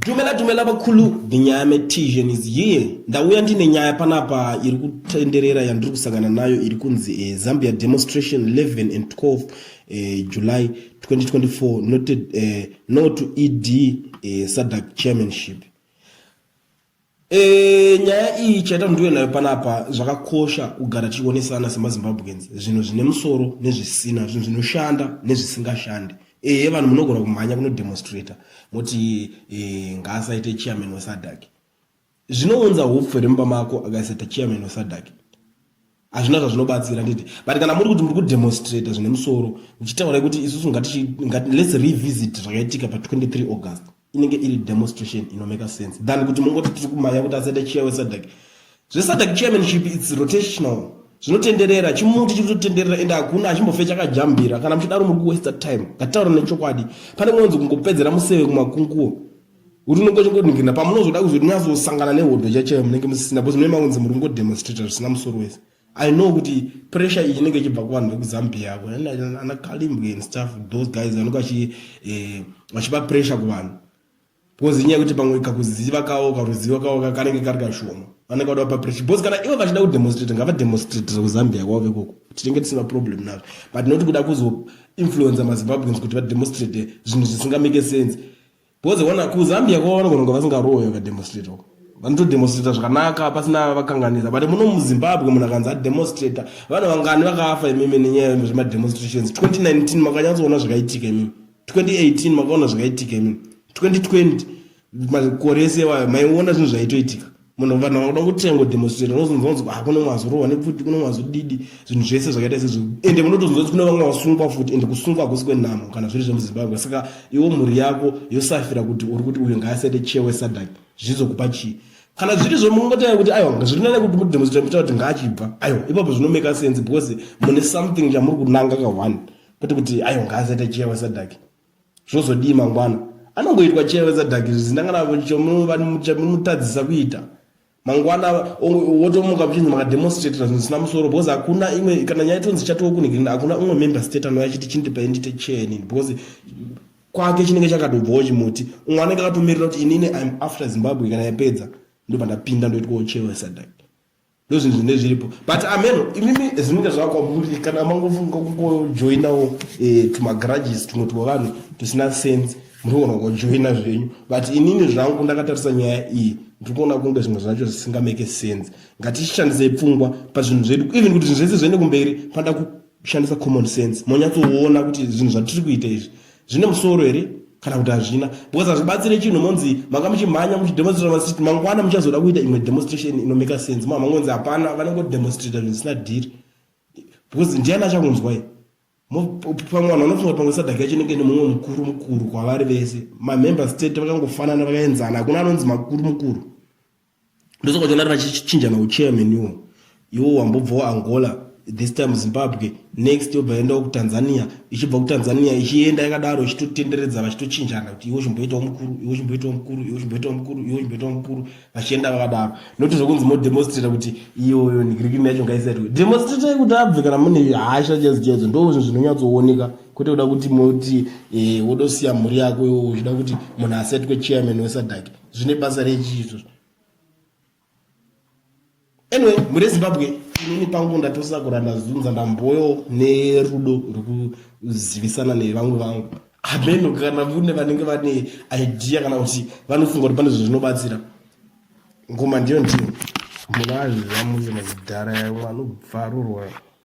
Dumela bakulu dinyaya metizhen is here. Ndauya ndine nyaya panapa iri kutenderera yandiri kusangana nayo iri kunzi Zambia demonstration 11 and 12 July 2024 noted no to ED SADC chairmanship. Nyaya iyi chaita ndiwe nayo panapa zvakakosha kugara tichionesana semaZimbabweans zvinhu zvine musoro nezvisina, zvinhu zvinoshanda nezvisingashandi. Vanhu munogona kumhanya kuno demonstrator moti ngaasaite chairman weSADC. Zvinounza hope remba mako akasaita chairman weSADC. Hazvina zvazvinobatsira nditi. But kana muri kuti muri kudemonstrate zvine musoro, muchitaura kuti isusu let's revisit zvakaitika pa 23 August. Inenge iri demonstration inomake sense. Than kuti mungoti tiri kumhanya kuti asaite chair weSADC. SADC chairmanship it's rotational. Zvinotenderera chimuti chinotenderera enda hakuna achimbofe chakajambira kana muchidaro muri kuwaste time ngataura nechokwadi pane mwanzo kungopedzera museve kumakunguwo kuti unongochingondingira pamunozoda kuzoti nyazosangana nehondo chachayo munenge musisina because mune maunzi muri kungodemonstrate zvisina musoro wese. I know kuti pressure iyi inenge ichibva kuvanhu vekuzambia ako ana Kalimbwe and stuff, those guys vanonga vachipa pressure kuvanhu because inyaya kuti pamwe kakuziva kawo karuzivo kawo kanenge kari kashoma vanenge vada kupa pressure because kana ivo vachida kudemonstrate ngavademonstrate kuzambia kwavo ikoko tinenge tisina problem nazvo but not kuda kuzoinfluenza maZimbabweans kuti vademonstrate zvinhu zvisingamake sense because wana kuzambia kwavo vanogona vasingarohwe vakademonstrate uko vanotodemonstrata zvakanaka pasina vakanganisa but muno muZimbabwe munhu akanzi ademonstrata vanhu vangani vakafa imimi nenyaya yezvemademonstrations. 2019 makanyatsoona zvakaitika imimi, 2018 makaona zvakaitika imimi, 2020 makore ese maiona zvinhu zvaitoitika. Munhu vanhu vanoda kutengo demonstrate unozonzwa kuno mwazorohwa nepfuti kuno mwazodidi zvinhu zvese zvakaita sezvo ende munotozonzwa kuti kuno vamwe vasungwa futi ende kusungwa hakusi kwenhamo kana zviri zvemuZimbabwe. Saka iwo mhuri yako yosafira kuti uri kuti uyu ngaasaite chair weSADC zvizokupa chii kana zviri zvomungotaura kuti aiwa zvirinane kuti mudemonstrate muchaura kuti ngaachibva aiwa ipapo zvinomake sense because mune something chamuri kunanga ka1 kwete kuti aiwa ngaasaite chair weSADC zvozodii mangwana anongoitwa chair weSADC zvinangana chamutadzisa kuita mangwana wotomuka kuchinzi makademonstrate zvinhu zvisina musoro because hakuna imwe kana nyaya tonzi chatokunikirina hakuna umwe member state anouya achiti chindipa ndite chair inini because kwake chinenge chakatobvawo chimuti umwe anenge akatomirira kuti inini I'm after Zimbabwe kana yapedza ndobva ndapinda ndoitwawo chair weSADC. Ndo zvinhu zvine zviripo but ameno imimi zvinenge zvakakwamburi kana mangofunga kungojoinawo tumagarages tumwe twavanhu tusina sense muri kuona kujoina zvenyu but inini zvangu ndakatarisa nyaya iyi ndiri kuona kunge zvimwe zvacho zvisingamake sense. Ngatishandisei pfungwa pazvinhu zvedu even kuti zvinhu zvese zviende kumberi panoda kushandisa common sense monyatsoona kuti zvinhu zvatiri kuita izvi zvine musoro here kana kuti hazvina because hazvibatsire chinhu monzi manga muchimhanya muchidemonstrate masiti mangwana muchazoda kuita imwe demonstration inomake sense mangonzi hapana vanongodemonstrate zvinhu zvisina dhiri because ndiani achakunzwai pamwe vanhu vanofunga kuti pamwe SADC yachinenge nemumwe mukuru kwavari vese mamember state vakangofanana vakaenzana hakuna anonzi mukuru ndosokachona vachichinjana uchairman iwo wambobvawo Angola this time Zimbabwe next yobva enda kuTanzania ichibva kuTanzania ichienda yakadaro ichitotenderedza vachitochinjana kuti iwo chimboitawo mukuru iwo chimboitawo mukuru iwo chimboitawo mukuru iwo chimboitawo mukuru vachienda vakadaro noti zvokunzi modemonstrate kuti iyoyo nigirikini yacho ngaisati demonstrate kuti abve kana mune hasha chezo ndo zvinhu zvinonyatsooneka kwete kuda kuti moti wodosiya mhuri yako iwo uchida kuti munhu asaitwe chairman weSADC zvine basa rechiizvo. Anyway muri Zimbabwe inini pangu ndatosakura ndazunza ndamboyo nerudo rekuzivisana nevamwe vangu ameno kana vune vanenge vane idea kana kuti vanofunga kuti pane zvinhu zvinobatsira ngoma ndiyo ndino munhu azvizamuze mazidhara yawo anobvarurwa